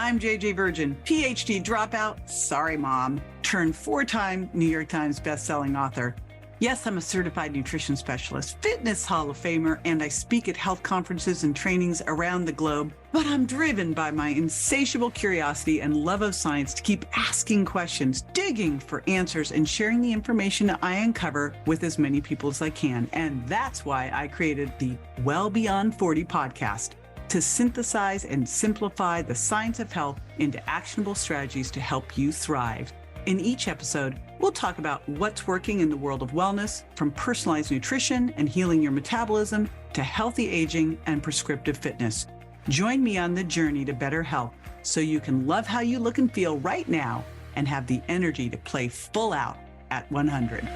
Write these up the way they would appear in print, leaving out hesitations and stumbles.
I'm JJ Virgin, PhD dropout, sorry mom, turned 4-time New York Times bestselling author. Yes, I'm a certified nutrition specialist, fitness Hall of Famer, and I speak at health conferences and trainings around the globe. But I'm driven by my insatiable curiosity and love of science to keep asking questions, digging for answers, and sharing the information I uncover with as many people as I can. And that's why I created the Well Beyond 40 podcast, to synthesize and simplify the science of health into actionable strategies to help you thrive. In each episode, we'll talk about what's working in the world of wellness, from personalized nutrition and healing your metabolism to healthy aging and prescriptive fitness. Join me on the journey to better health so you can love how you look and feel right now and have the energy to play full out at 100.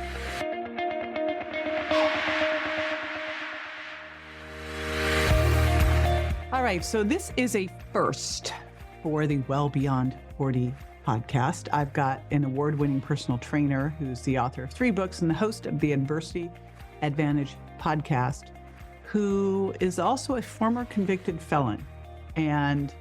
All right, so this is a first for the Well Beyond 40 podcast. I've got an award-winning personal trainer who's the author of 3 books and the host of the Adversity Advantage podcast, who is also a former convicted felon and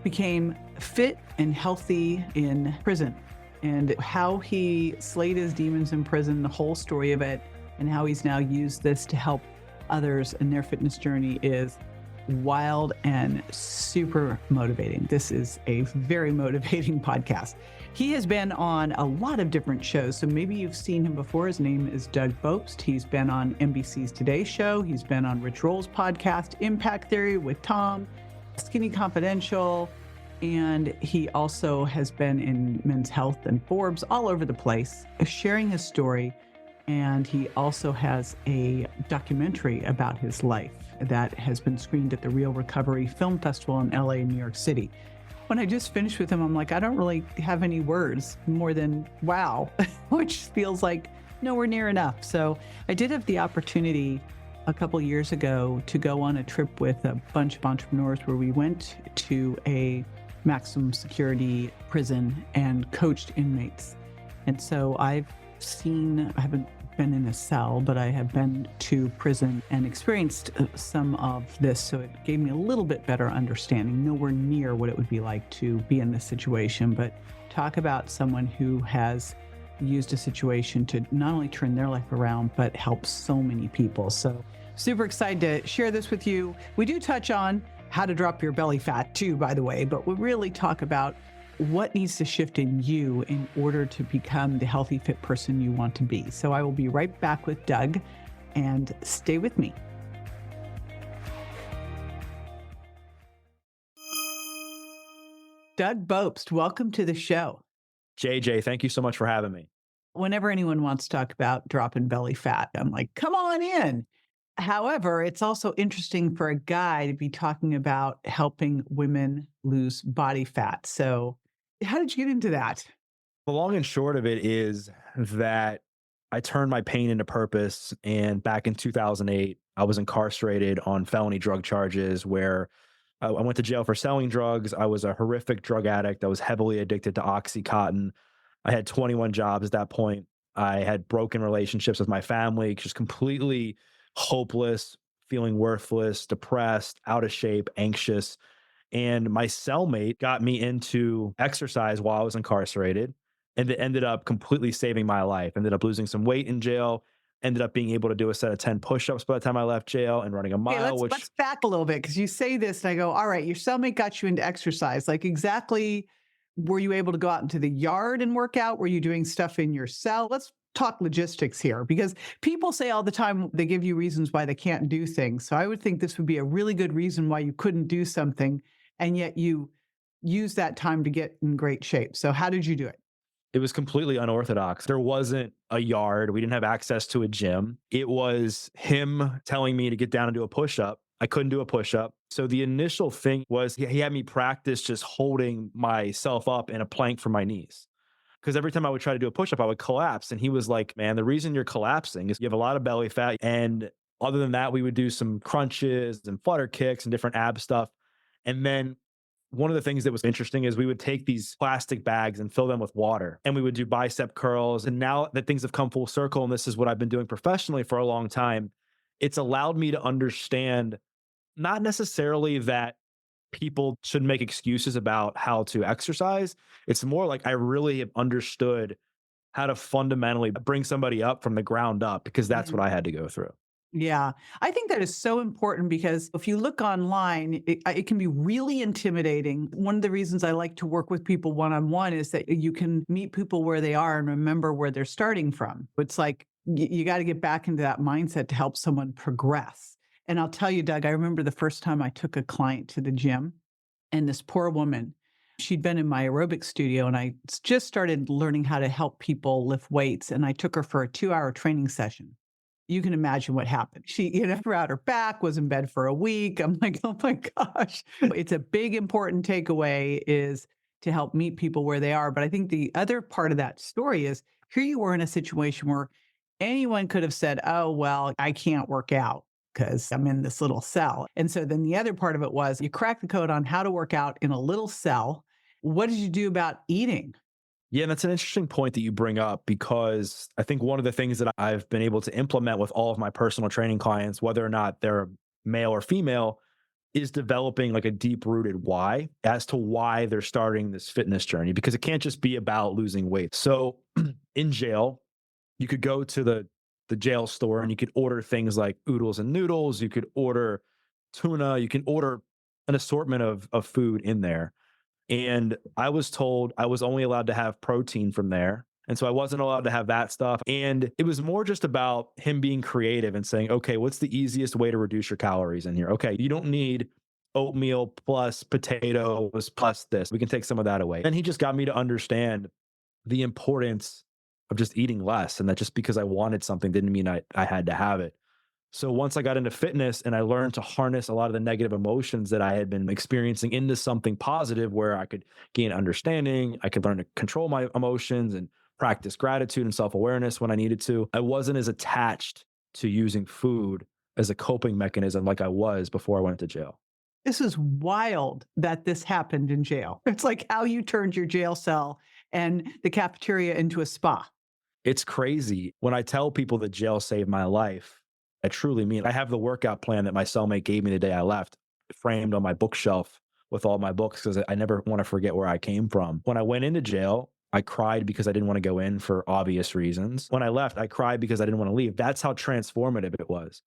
became fit and healthy in prison. And how he slayed his demons in prison, the whole story of it, and how he's now used this to help others in their fitness journey is wild and super motivating. This is a very motivating podcast. He has been on a lot of different shows, so maybe you've seen him before. His name is Doug Bopst. He's been on NBC's Today Show. He's been on Rich Roll's podcast, Impact Theory with Tom, Skinny Confidential, and he also has been in Men's Health and Forbes, all over the place, sharing his story. And he also has a documentary about his life that has been screened at the Real Recovery Film Festival in LA and New York City. When I just finished with him, I'm like, I don't really have any words more than wow, which feels like nowhere near enough. So I did have the opportunity a couple years ago to go on a trip with a bunch of entrepreneurs where we went to a maximum security prison and coached inmates. And so I haven't been in a cell, but I have been to prison and experienced some of this. So it gave me a little bit better understanding, nowhere near what it would be like to be in this situation, but talk about someone who has used a situation to not only turn their life around, but help so many people. So super excited to share this with you. We do touch on how to drop your belly fat too, by the way, but we really talk about what needs to shift in you in order to become the healthy, fit person you want to be. So I will be right back with Doug, and stay with me. Doug Bopst, welcome to the show. JJ, thank you so much for having me. Whenever anyone wants to talk about dropping belly fat, I'm like, come on in. However, it's also interesting for a guy to be talking about helping women lose body fat. So how did you get into that? The long and short of it is that I turned my pain into purpose. And back in 2008, I was incarcerated on felony drug charges where I went to jail for selling drugs. I was a horrific drug addict. I was heavily addicted to Oxycontin. I had 21 jobs at that point. I had broken relationships with my family, just completely hopeless, feeling worthless, depressed, out of shape, anxious. And my cellmate got me into exercise while I was incarcerated, and it ended up completely saving my life. Ended up losing some weight in jail, ended up being able to do a set of 10 push-ups by the time I left jail and running a mile. Okay, let's back a little bit, because you say this and I go, all right, your cellmate got you into exercise. Like, exactly, were you able to go out into the yard and work out? Were you doing stuff in your cell? Let's talk logistics here, because people say all the time they give you reasons why they can't do things. So I would think this would be a really good reason why you couldn't do something, and yet you use that time to get in great shape. So how did you do it? It was completely unorthodox. There wasn't a yard. We didn't have access to a gym. It was him telling me to get down and do a push-up. I couldn't do a push-up. So the initial thing was he had me practice just holding myself up in a plank for my knees. Because every time I would try to do a push-up, I would collapse. And he was like, man, the reason you're collapsing is you have a lot of belly fat. And other than that, we would do some crunches and flutter kicks and different ab stuff. And then one of the things that was interesting is we would take these plastic bags and fill them with water, and we would do bicep curls. And now that things have come full circle, and this is what I've been doing professionally for a long time, it's allowed me to understand not necessarily that people shouldn't make excuses about how to exercise. It's more like I really have understood how to fundamentally bring somebody up from the ground up because that's what I had to go through. Yeah, I think that is so important because if you look online, it can be really intimidating. One of the reasons I like to work with people one on one is that you can meet people where they are and remember where they're starting from. It's like you got to get back into that mindset to help someone progress. And I'll tell you, Doug, I remember the first time I took a client to the gym, and this poor woman, she'd been in my aerobic studio, and I just started learning how to help people lift weights. And I took her for a 2-hour training session. You can imagine what happened. She, threw out her back, was in bed for a week. I'm like, oh my gosh. It's a big, important takeaway is to help meet people where they are. But I think the other part of that story is here you were in a situation where anyone could have said, oh, well, I can't work out because I'm in this little cell. And so then the other part of it was you cracked the code on how to work out in a little cell. What did you do about eating? Yeah, and that's an interesting point that you bring up because I think one of the things that I've been able to implement with all of my personal training clients, whether or not they're male or female, is developing like a deep rooted why as to why they're starting this fitness journey because it can't just be about losing weight. So in jail, you could go to the jail store and you could order things like oodles and noodles, you could order tuna, you can order an assortment of food in there. And I was told I was only allowed to have protein from there. And so I wasn't allowed to have that stuff. And it was more just about him being creative and saying, okay, what's the easiest way to reduce your calories in here? Okay, you don't need oatmeal plus potatoes plus this. We can take some of that away. And he just got me to understand the importance of just eating less. And that just because I wanted something didn't mean I had to have it. So once I got into fitness and I learned to harness a lot of the negative emotions that I had been experiencing into something positive where I could gain understanding, I could learn to control my emotions and practice gratitude and self-awareness when I needed to. I wasn't as attached to using food as a coping mechanism like I was before I went to jail. This is wild that this happened in jail. It's like how you turned your jail cell and the cafeteria into a spa. It's crazy. When I tell people that jail saved my life, I truly mean it. I have the workout plan that my cellmate gave me the day I left, framed on my bookshelf with all my books because I never want to forget where I came from. When I went into jail, I cried because I didn't want to go in for obvious reasons. When I left, I cried because I didn't want to leave. That's how transformative it was.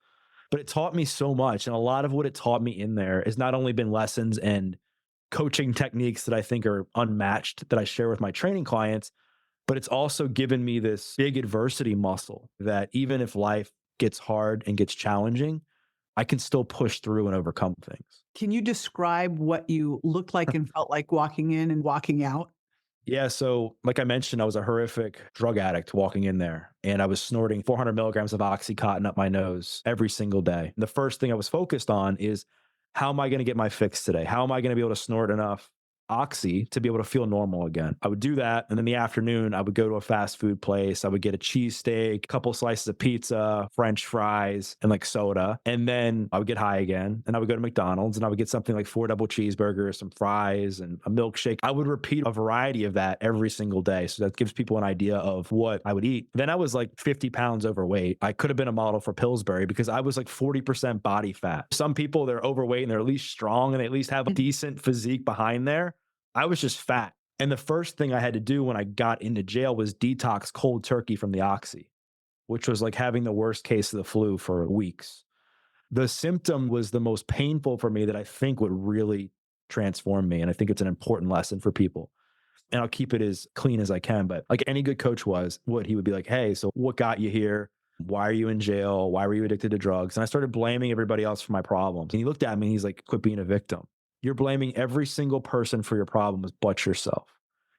But it taught me so much. And a lot of what it taught me in there has not only been lessons and coaching techniques that I think are unmatched that I share with my training clients, but it's also given me this big adversity muscle that even if life gets hard and gets challenging, I can still push through and overcome things. Can you describe what you looked like and felt like walking in and walking out? Yeah. So, like I mentioned, I was a horrific drug addict walking in there, and I was snorting 400 milligrams of Oxycontin up my nose every single day. And the first thing I was focused on is how am I going to get my fix today? How am I going to be able to snort enough Oxy to be able to feel normal again? I would do that. And in the afternoon, I would go to a fast food place. I would get a cheesesteak, a couple slices of pizza, French fries, and like soda. And then I would get high again. And I would go to McDonald's and I would get something like 4 double cheeseburgers, some fries, and a milkshake. I would repeat a variety of that every single day. So that gives people an idea of what I would eat. Then I was like 50 pounds overweight. I could have been a model for Pillsbury because I was like 40% body fat. Some people, they're overweight and they're at least strong and they at least have a decent physique behind there. I was just fat. And the first thing I had to do when I got into jail was detox cold turkey from the Oxy, which was like having the worst case of the flu for weeks. The symptom was the most painful for me that I think would really transform me. And I think it's an important lesson for people. And I'll keep it as clean as I can. But like any good coach he would be like, hey, so what got you here? Why are you in jail? Why were you addicted to drugs? And I started blaming everybody else for my problems. And he looked at me and he's like, quit being a victim. You're blaming every single person for your problems but yourself.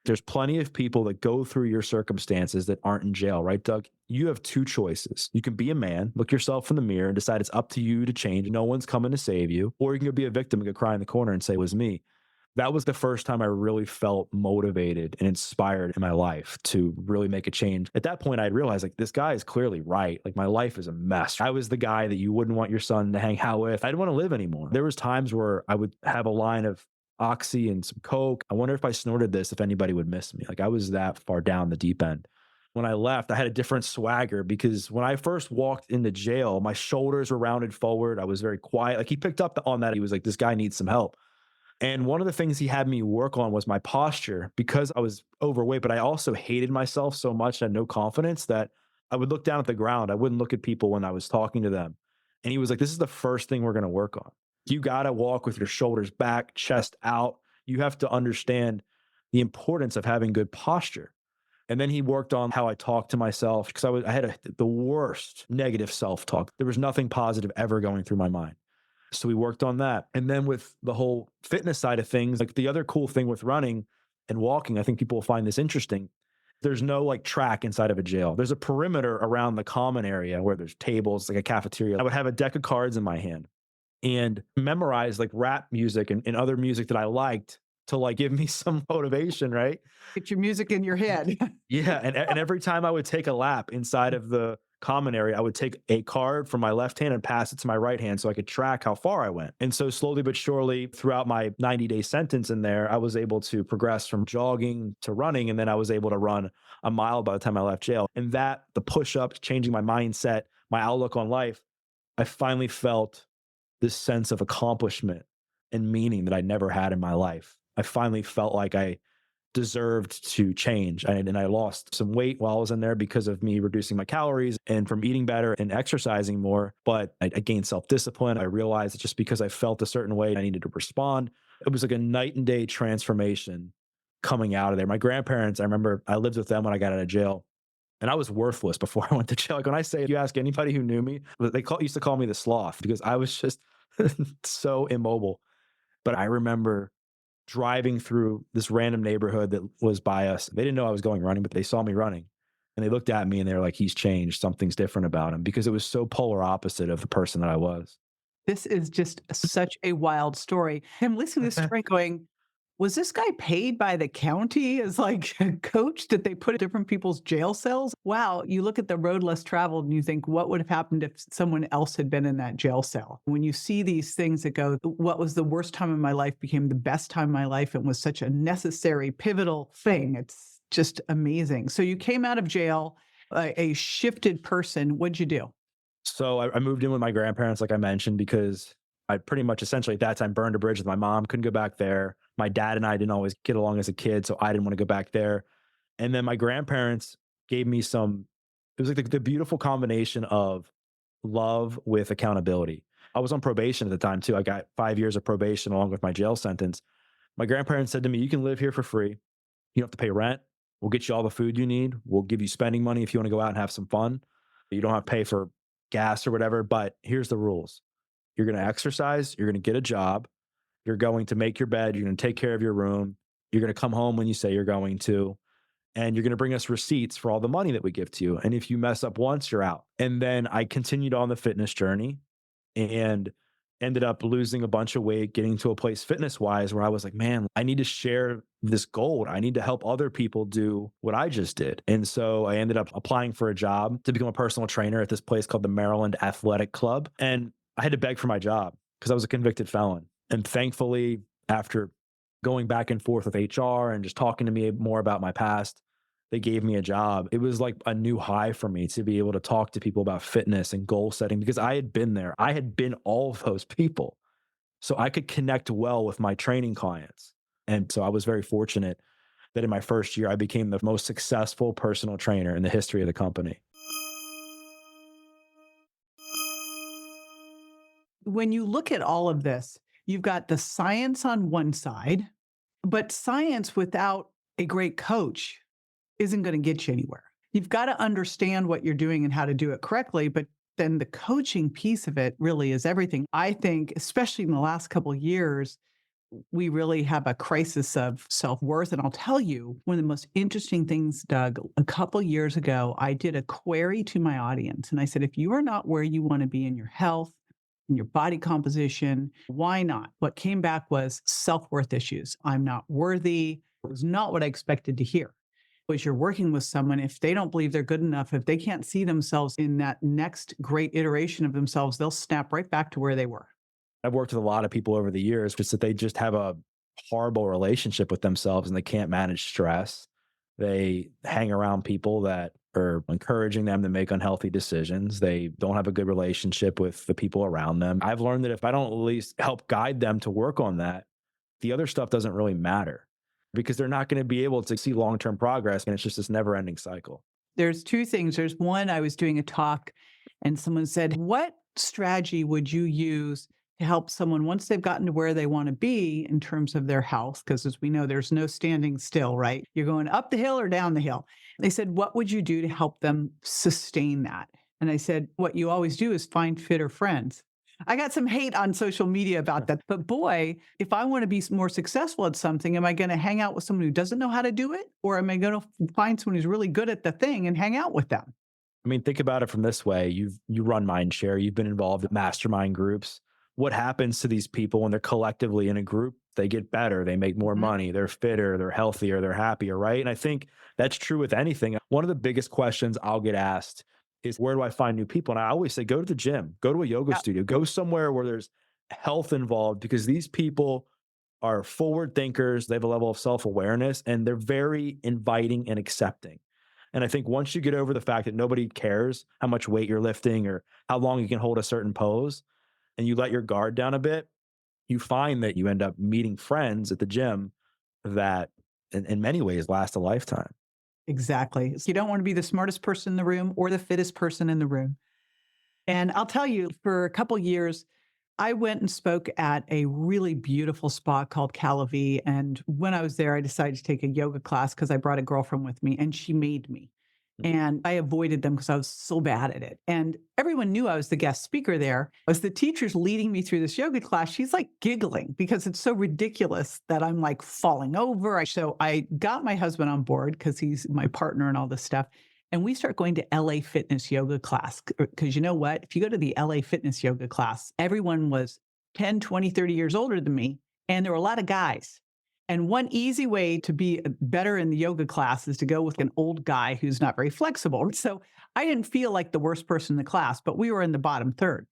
There's plenty of people that go through your circumstances that aren't in jail, right, Doug? You have 2 choices. You can be a man, look yourself in the mirror and decide it's up to you to change. No one's coming to save you. Or you can go be a victim and go cry in the corner and say it was me. That was the first time I really felt motivated and inspired in my life to really make a change. At that point, I'd realized like this guy is clearly right. Like my life is a mess. I was the guy that you wouldn't want your son to hang out with. I didn't want to live anymore. There was times where I would have a line of Oxy and some Coke. I wonder if I snorted this, if anybody would miss me. Like I was that far down the deep end. When I left, I had a different swagger because when I first walked into jail, my shoulders were rounded forward. I was very quiet. Like he picked up on that. He was like, this guy needs some help. And one of the things he had me work on was my posture because I was overweight, but I also hated myself so much and had no confidence that I would look down at the ground. I wouldn't look at people when I was talking to them. And he was like, this is the first thing we're going to work on. You got to walk with your shoulders back, chest out. You have to understand the importance of having good posture. And then he worked on how I talked to myself because I had the worst negative self talk. There was nothing positive ever going through my mind. So we worked on that. And then with the whole fitness side of things, like the other cool thing with running and walking, I think people will find this interesting. There's no like track inside of a jail. There's a perimeter around the common area where there's tables, like a cafeteria. I would have a deck of cards in my hand and memorize like rap music and other music that I liked to like give me some motivation, right? Get your music in your head. Yeah, and every time I would take a lap inside of the common area, I would take a card from my left hand and pass it to my right hand so I could track how far I went. And so slowly but surely throughout my 90-day sentence in there, I was able to progress from jogging to running, and then I was able to run a mile by the time I left jail. And that, the push-ups, changing my mindset, my outlook on life, I finally felt this sense of accomplishment and meaning that I never had in my life. I finally felt like I deserved to change. And I lost some weight while I was in there because of me reducing my calories and from eating better and exercising more. But I gained self-discipline. I realized that just because I felt a certain way, I needed to respond. It was like a night and day transformation coming out of there. My grandparents, I remember I lived with them when I got out of jail. And I was worthless before I went to jail. Like when I say, if you ask anybody who knew me, used to call me the sloth because I was just so immobile. But I remember driving through this random neighborhood that was by us. They didn't know I was going running, but they saw me running. And they looked at me and they were like, he's changed. Something's different about him because it was so polar opposite of the person that I was. This is just such a wild story. I'm listening to this story going, was this guy paid by the county as like a coach that they put in different people's jail cells? Wow. You look at the road less traveled and you think, what would have happened if someone else had been in that jail cell? When you see these things that go, what was the worst time of my life became the best time of my life and was such a necessary, pivotal thing. It's just amazing. So you came out of jail, a shifted person. What'd you do? So I moved in with my grandparents, like I mentioned, because I pretty much essentially at that time burned a bridge with my mom, couldn't go back there. My dad and I didn't always get along as a kid, so I didn't want to go back there. And then my grandparents gave me it was like the beautiful combination of love with accountability. I was on probation at the time too. I got 5 years of probation along with my jail sentence. My grandparents said to me, you can live here for free. You don't have to pay rent. We'll get you all the food you need. We'll give you spending money if you want to go out and have some fun. You don't have to pay for gas or whatever, but here's the rules. You're going to exercise. You're going to get a job. You're going to make your bed. You're going to take care of your room. You're going to come home when you say you're going to. And you're going to bring us receipts for all the money that we give to you. And if you mess up once, you're out. And then I continued on the fitness journey and ended up losing a bunch of weight, getting to a place fitness wise where I was like, man, I need to share this gold. I need to help other people do what I just did. And so I ended up applying for a job to become a personal trainer at this place called the Maryland Athletic Club. And I had to beg for my job because I was a convicted felon. And thankfully, after going back and forth with HR and just talking to me more about my past, they gave me a job. It was like a new high for me to be able to talk to people about fitness and goal setting because I had been there. I had been all of those people. So I could connect well with my training clients. And so I was very fortunate that in my first year, I became the most successful personal trainer in the history of the company. When you look at all of this, you've got the science on one side, but science without a great coach isn't going to get you anywhere. You've got to understand what you're doing and how to do it correctly, but then the coaching piece of it really is everything. I think, especially in the last couple of years, we really have a crisis of self-worth. And I'll tell you, one of the most interesting things, Doug, a couple of years ago, I did a query to my audience. And I said, if you are not where you want to be in your health, in your body composition, why not? What came back was self-worth issues. I'm not worthy. It was not what I expected to hear. As you're working with someone, if they don't believe they're good enough, if they can't see themselves in that next great iteration of themselves, they'll snap right back to where they were. I've worked with a lot of people over the years, just that they just have a horrible relationship with themselves and they can't manage stress. They hang around people that are encouraging them to make unhealthy decisions. They don't have a good relationship with the people around them. I've learned that if I don't at least help guide them to work on that, at the other stuff doesn't really matter because they're not going to be able to see long-term progress. And it's just this never-ending cycle. There's two things. There's one, I was doing a talk and someone said, what strategy would you use to help someone once they've gotten to where they want to be in terms of their health? Because as we know, there's no standing still, right? You're going up the hill or down the hill. They said, what would you do to help them sustain that? And I said, what you always do is find fitter friends. I got some hate on social media about that. But boy, if I want to be more successful at something, am I going to hang out with someone who doesn't know how to do it? Or am I going to find someone who's really good at the thing and hang out with them? I mean, think about it from this way. You run Mindshare, you've been involved in mastermind groups. What happens to these people when they're collectively in a group? They get better, they make more money, they're fitter, they're healthier, they're happier, right? And I think that's true with anything. One of the biggest questions I'll get asked is, where do I find new people? And I always say, go to the gym, go to a yoga studio, go somewhere where there's health involved, because these people are forward thinkers. They have a level of self-awareness and they're very inviting and accepting. And I think once you get over the fact that nobody cares how much weight you're lifting or how long you can hold a certain pose, and you let your guard down a bit, you find that you end up meeting friends at the gym that in many ways last a lifetime. Exactly. You don't want to be the smartest person in the room or the fittest person in the room. And I'll tell you, for a couple years, I went and spoke at a really beautiful spot called Calavi. And when I was there, I decided to take a yoga class because I brought a girlfriend with me and she made me. And I avoided them because I was so bad at it. And everyone knew I was the guest speaker there. As the teacher's leading me through this yoga class, she's like giggling because it's so ridiculous that I'm like falling over. So I got my husband on board because he's my partner and all this stuff. And we start going to LA Fitness yoga class. Because you know what? If you go to the LA Fitness yoga class, everyone was 10, 20, 30 years older than me. And there were a lot of guys. And one easy way to be better in the yoga class is to go with an old guy who's not very flexible. So I didn't feel like the worst person in the class, but we were in the bottom third.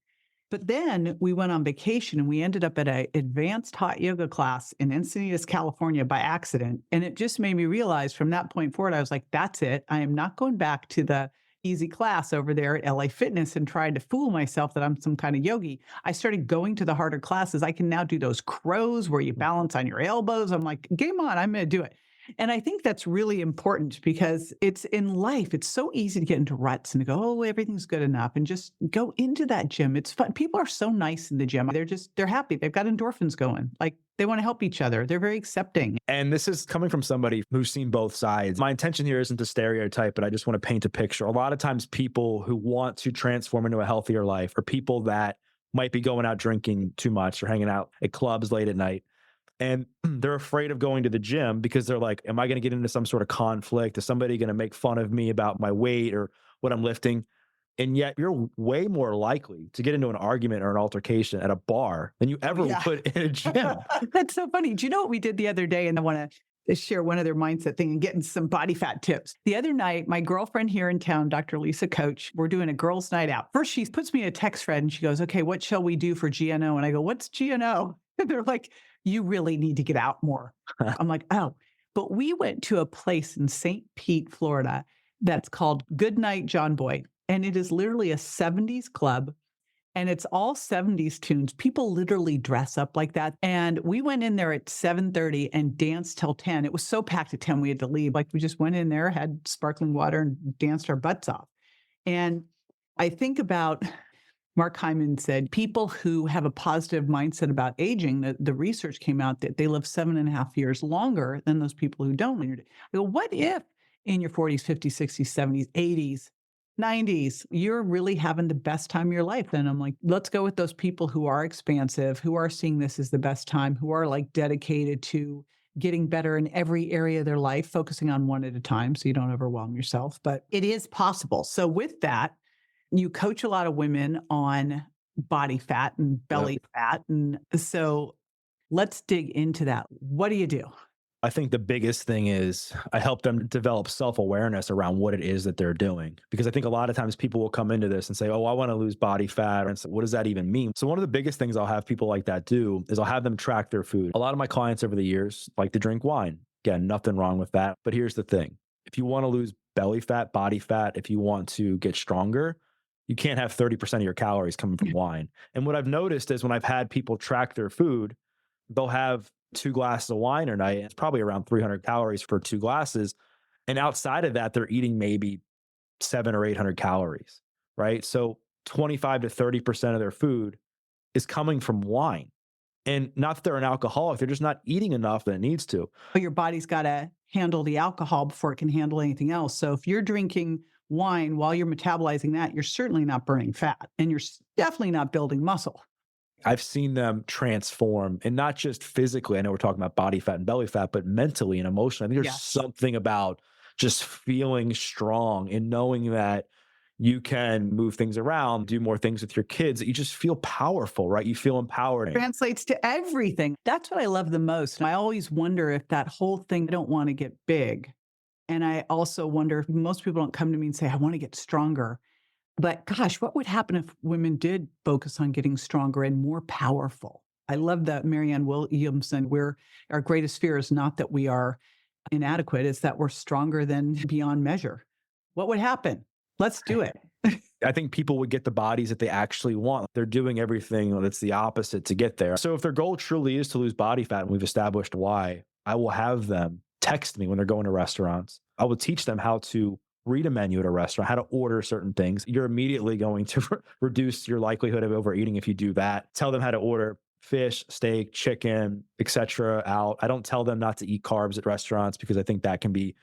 But then we went on vacation and we ended up at an advanced hot yoga class in Encinitas, California by accident. And it just made me realize from that point forward, I was like, that's it. I am not going back to the easy class over there at LA Fitness and trying to fool myself that I'm some kind of yogi. I started going to the harder classes. I can now do those crows where you balance on your elbows. I'm like, game on, I'm going to do it. And I think that's really important because it's in life. It's so easy to get into ruts and to go, oh, everything's good enough, and just go into that gym. It's fun. People are so nice in the gym. They're happy. They've got endorphins going. Like they want to help each other. They're very accepting. And this is coming from somebody who's seen both sides. My intention here isn't to stereotype, but I just want to paint a picture. A lot of times people who want to transform into a healthier life are people that might be going out drinking too much or hanging out at clubs late at night. And they're afraid of going to the gym because they're like, am I going to get into some sort of conflict? Is somebody going to make fun of me about my weight or what I'm lifting? And yet you're way more likely to get into an argument or an altercation at a bar than you ever would in a gym. That's so funny. Do you know what we did the other day? And I want to share one other mindset thing and getting some body fat tips. The other night, my girlfriend here in town, Dr. Lisa Coach, we're doing a girls' night out. First, she puts me in a text thread and she goes, okay, what shall we do for GNO? And I go, what's GNO? And they're like, you really need to get out more. I'm like, oh, but we went to a place in St. Pete, Florida, that's called Goodnight John Boy. And it is literally a 70s club. And it's all 70s tunes. People literally dress up like that. And we went in there at 7:30 and danced till 10. It was so packed at 10, we had to leave. Like we just went in there, had sparkling water and danced our butts off. And I think about Mark Hyman said, people who have a positive mindset about aging, the research came out that they live 7.5 years longer than those people who don't. I go, what if in your 40s, 50s, 60s, 70s, 80s, 90s, you're really having the best time of your life? And I'm like, let's go with those people who are expansive, who are seeing this as the best time, who are like dedicated to getting better in every area of their life, focusing on one at a time so you don't overwhelm yourself. But it is possible. So with that, you coach a lot of women on body fat and belly fat. And so let's dig into that. What do you do? I think the biggest thing is I help them develop self-awareness around what it is that they're doing. Because I think a lot of times people will come into this and say, oh, I want to lose body fat. And so what does that even mean? So one of the biggest things I'll have people like that do is I'll have them track their food. A lot of my clients over the years like to drink wine. Again, nothing wrong with that. But here's the thing. If you want to lose belly fat, body fat, if you want to get stronger, you can't have 30% of your calories coming from wine. And what I've noticed is when I've had people track their food, they'll have 2 glasses of wine a night. It's probably around 300 calories for 2 glasses. And outside of that, they're eating maybe 700 or 800 calories, right? So 25 to 30% of their food is coming from wine. And not that they're an alcoholic, they're just not eating enough that it needs to. But your body's got to handle the alcohol before it can handle anything else. So if you're drinking wine while you're metabolizing that, you're certainly not burning fat and you're definitely not building muscle. I've seen them transform, and not just physically. I know we're talking about body fat and belly fat, but mentally and emotionally. I think there's Yes. something about just feeling strong and knowing that you can move things around, do more things with your kids, that you just feel powerful, right? You feel empowered. Translates to everything. That's what I love the most. I always wonder if that whole thing, I don't want to get big. And I also wonder if most people don't come to me and say, I want to get stronger. But gosh, what would happen if women did focus on getting stronger and more powerful? I love that Marianne Williamson, our greatest fear is not that we are inadequate, it's that we're stronger than beyond measure. What would happen? Let's do it. I think people would get the bodies that they actually want. They're doing everything that's the opposite to get there. So if their goal truly is to lose body fat, and we've established why, I will have them text me when they're going to restaurants. I will teach them how to read a menu at a restaurant, how to order certain things. You're immediately going to reduce your likelihood of overeating if you do that. Tell them how to order fish, steak, chicken, etc. out. I don't tell them not to eat carbs at restaurants because I think that can be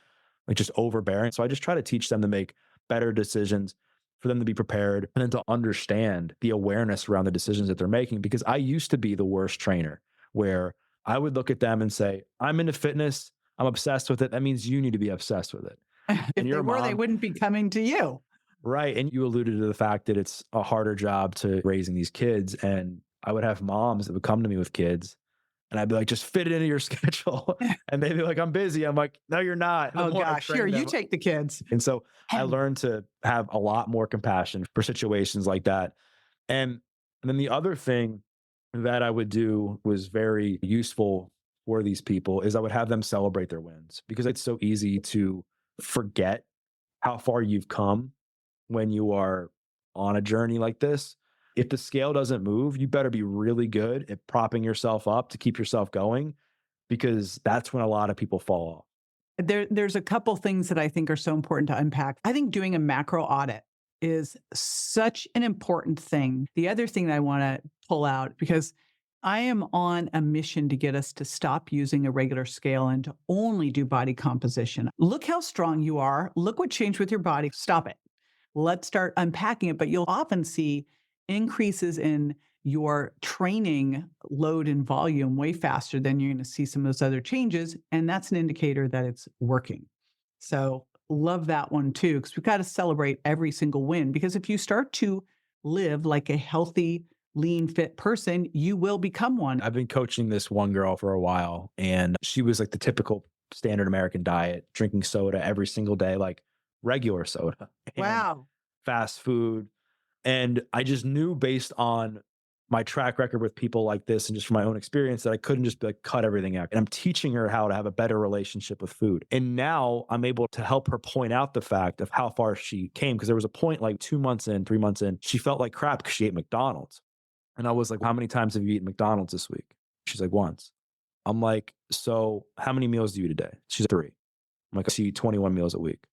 like just overbearing. So I just try to teach them to make better decisions, for them to be prepared, and then to understand the awareness around the decisions that they're making. Because I used to be the worst trainer, where I would look at them and say, I'm into fitness, I'm obsessed with it. That means you need to be obsessed with it. If they were, they wouldn't be coming to you. Right. And you alluded to the fact that it's a harder job to raising these kids. And I would have moms that would come to me with kids, and I'd be like, just fit it into your schedule. And they'd be like, I'm busy. I'm like, no, you're not. Oh gosh, here, you take the kids. And so I learned to have a lot more compassion for situations like that. And then the other thing that I would do was very useful for these people is I would have them celebrate their wins, because it's so easy to forget how far you've come when you are on a journey like this. If the scale doesn't move, you better be really good at propping yourself up to keep yourself going, because that's when a lot of people fall off. There's a couple things that I think are so important to unpack. I think doing a macro audit is such an important thing. The other thing that I want to pull out, because I am on a mission to get us to stop using a regular scale and to only do body composition. Look how strong you are. Look what changed with your body. Stop it. Let's start unpacking it. But you'll often see increases in your training load and volume way faster than you're going to see some of those other changes. And that's an indicator that it's working. So love that one too, because we've got to celebrate every single win. Because if you start to live like a healthy, lean, fit person, you will become one. I've been coaching this one girl for a while, and she was like the typical standard American diet, drinking soda every single day, like regular soda. Wow. Fast food. And I just knew, based on my track record with people like this and just from my own experience, that I couldn't just be like, cut everything out. And I'm teaching her how to have a better relationship with food. And now I'm able to help her point out the fact of how far she came. Because there was a point like 2 months in, 3 months in, she felt like crap because she ate McDonald's. And I was like, how many times have you eaten McDonald's this week? She's like, once. I'm like, so how many meals do you eat a day? She's like, 3. I'm like, I eat 21 meals a week.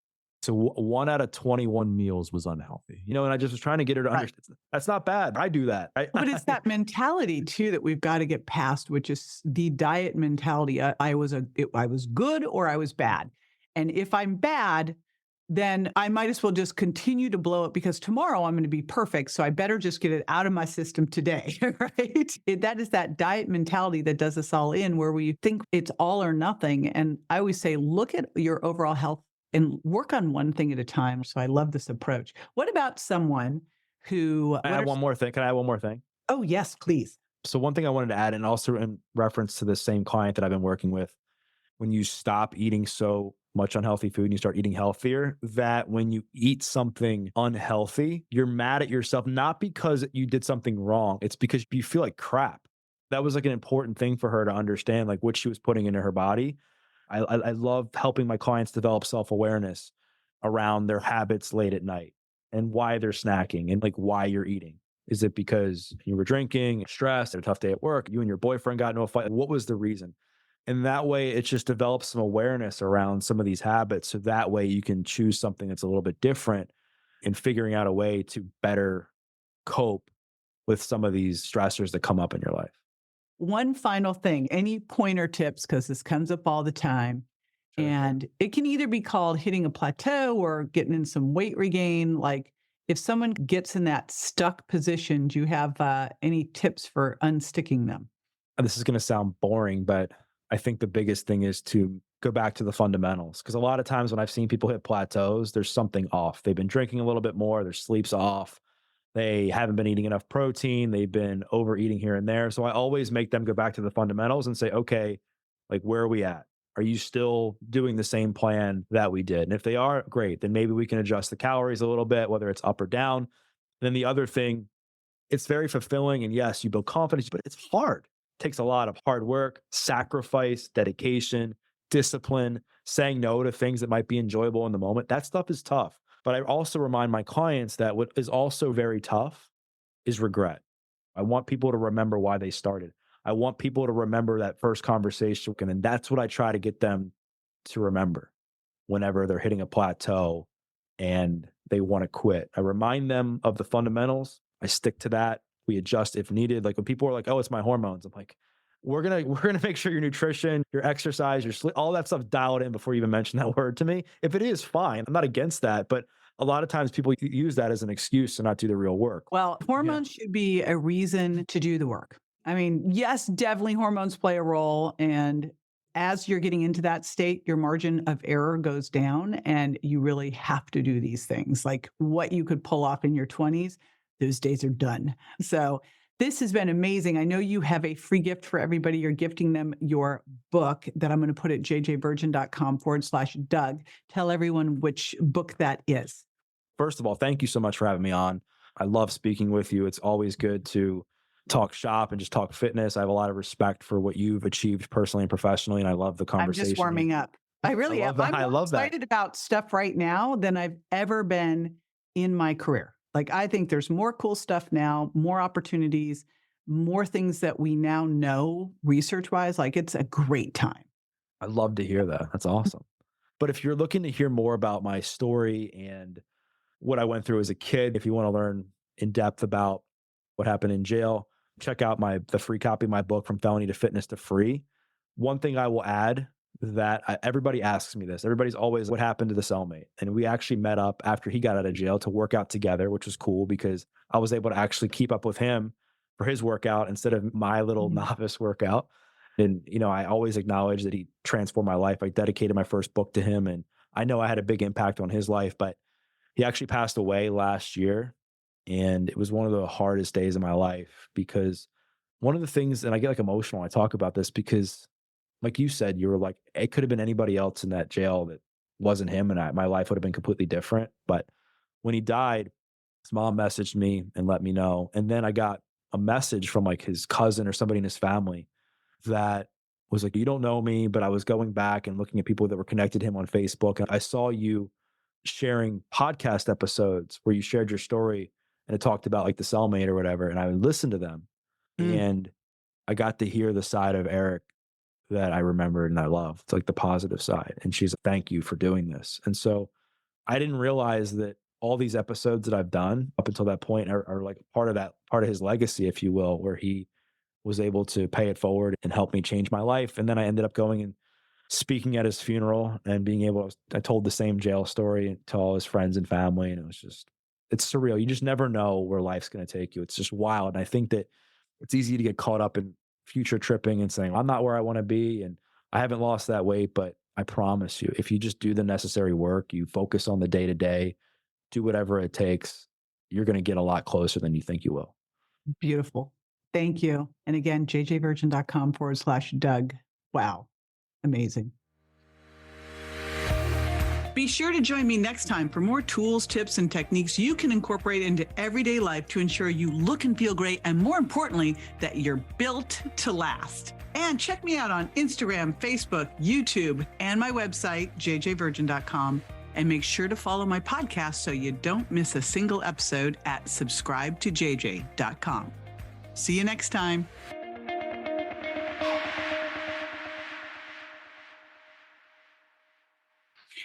So 1 out of 21 meals was unhealthy, and I just was trying to get her to understand that's not bad. I do that. But it's that mentality too that we've got to get past, which is the diet mentality. I was good or I was bad. And if I'm bad, then I might as well just continue to blow it, because tomorrow I'm going to be perfect. So I better just get it out of my system today, right? That is that diet mentality that does us all in, where we think it's all or nothing. And I always say, look at your overall health and work on one thing at a time. So I love this approach. What about someone who... Can I add one more thing? Oh, yes, please. So one thing I wanted to add, and also in reference to the same client that I've been working with, when you stop eating so much unhealthy food and you start eating healthier, that when you eat something unhealthy, you're mad at yourself, not because you did something wrong. It's because you feel like crap. That was like an important thing for her to understand, like what she was putting into her body. I love helping my clients develop self-awareness around their habits late at night and why they're snacking and like why you're eating. Is it because you were drinking, stressed, had a tough day at work, you and your boyfriend got into a fight? What was the reason? And that way it just develops some awareness around some of these habits. So that way you can choose something that's a little bit different in figuring out a way to better cope with some of these stressors that come up in your life. One final thing, any pointer tips, because this comes up all the time. Sure. And it can either be called hitting a plateau or getting in some weight regain. Like if someone gets in that stuck position, do you have any tips for unsticking them? And this is going to sound boring, but I think the biggest thing is to go back to the fundamentals. Because a lot of times when I've seen people hit plateaus, there's something off. They've been drinking a little bit more, their sleep's off. They haven't been eating enough protein. They've been overeating here and there. So I always make them go back to the fundamentals and say, okay, like, where are we at? Are you still doing the same plan that we did? And if they are, great. Then maybe we can adjust the calories a little bit, whether it's up or down. And then the other thing, it's very fulfilling. And yes, you build confidence, but it's hard. It takes a lot of hard work, sacrifice, dedication, discipline, saying no to things that might be enjoyable in the moment. That stuff is tough. But I also remind my clients that what is also very tough is regret. I want people to remember why they started. I want people to remember that first conversation. And that's what I try to get them to remember whenever they're hitting a plateau and they want to quit. I remind them of the fundamentals. I stick to that. We adjust if needed. Like when people are like, oh, it's my hormones. I'm like, we're gonna make sure your nutrition, your exercise, your sleep, all that stuff dialed in before you even mention that word to me. If it is, fine. I'm not against that. But a lot of times people use that as an excuse to not do the real work. Well, hormones should be a reason to do the work. I mean, yes, definitely hormones play a role. And as you're getting into that state, your margin of error goes down and you really have to do these things. Like what you could pull off in your 20s, those days are done. So this has been amazing. I know you have a free gift for everybody. You're gifting them your book that I'm going to put at jjvirgin.com/Doug. Tell everyone which book that is. First of all, thank you so much for having me on. I love speaking with you. It's always good to talk shop and just talk fitness. I have a lot of respect for what you've achieved personally and professionally, and I love the conversation. I'm just warming up. I really am. I'm more excited about stuff right now than I've ever been in my career. Like, I think there's more cool stuff now, more opportunities, more things that we now know research-wise. Like, it's a great time. I'd love to hear that. That's awesome. But if you're looking to hear more about my story and what I went through as a kid, if you want to learn in depth about what happened in jail, check out the free copy of my book, From Felony to Fitness to Free. One thing I will add that everybody asks me this. Everybody's always, what happened to the cellmate? And we actually met up after he got out of jail to work out together, which was cool because I was able to actually keep up with him for his workout instead of my little novice workout. And, I always acknowledge that he transformed my life. I dedicated my first book to him, and I know I had a big impact on his life, but he actually passed away last year. And it was one of the hardest days of my life because one of the things, and I get like emotional when I talk about this because like you said, you were like, it could have been anybody else in that jail that wasn't him. And my life would have been completely different. But when he died, his mom messaged me and let me know. And then I got a message from like his cousin or somebody in his family that was like, you don't know me, but I was going back and looking at people that were connected to him on Facebook. And I saw you sharing podcast episodes where you shared your story and it talked about like the cellmate or whatever. And I would listen to them. And I got to hear the side of Eric that I remembered and I loved. It's like the positive side. And she's like, thank you for doing this. And so I didn't realize that all these episodes that I've done up until that point are like part of his legacy, if you will, where he was able to pay it forward and help me change my life. And then I ended up going and speaking at his funeral and being able to, I told the same jail story to all his friends and family. And it's surreal. You just never know where life's going to take you. It's just wild. And I think that it's easy to get caught up in future tripping and saying, I'm not where I want to be. And I haven't lost that weight, but I promise you, if you just do the necessary work, you focus on the day to day, do whatever it takes, you're going to get a lot closer than you think you will. Beautiful. Thank you. And again, jjvirgin.com/Doug. Wow. Amazing. Be sure to join me next time for more tools, tips, and techniques you can incorporate into everyday life to ensure you look and feel great, and more importantly, that you're built to last. And check me out on Instagram, Facebook, YouTube, and my website, jjvirgin.com. And make sure to follow my podcast so you don't miss a single episode at subscribetojj.com. See you next time.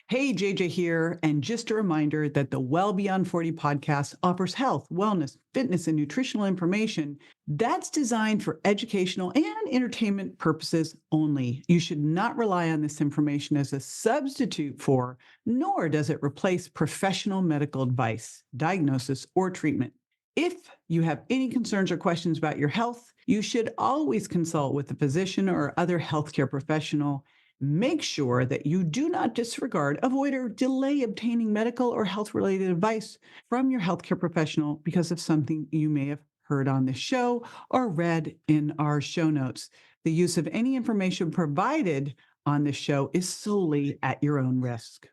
Hey, JJ here. And just a reminder that the Well Beyond 40 podcast offers health, wellness, fitness, and nutritional information that's designed for educational and entertainment purposes only. You should not rely on this information as a substitute for, nor does it replace professional medical advice, diagnosis, or treatment. If you have any concerns or questions about your health, you should always consult with a physician or other healthcare professional. Make sure that you do not disregard, avoid, or delay obtaining medical or health-related advice from your healthcare professional because of something you may have heard on this show or read in our show notes. The use of any information provided on this show is solely at your own risk.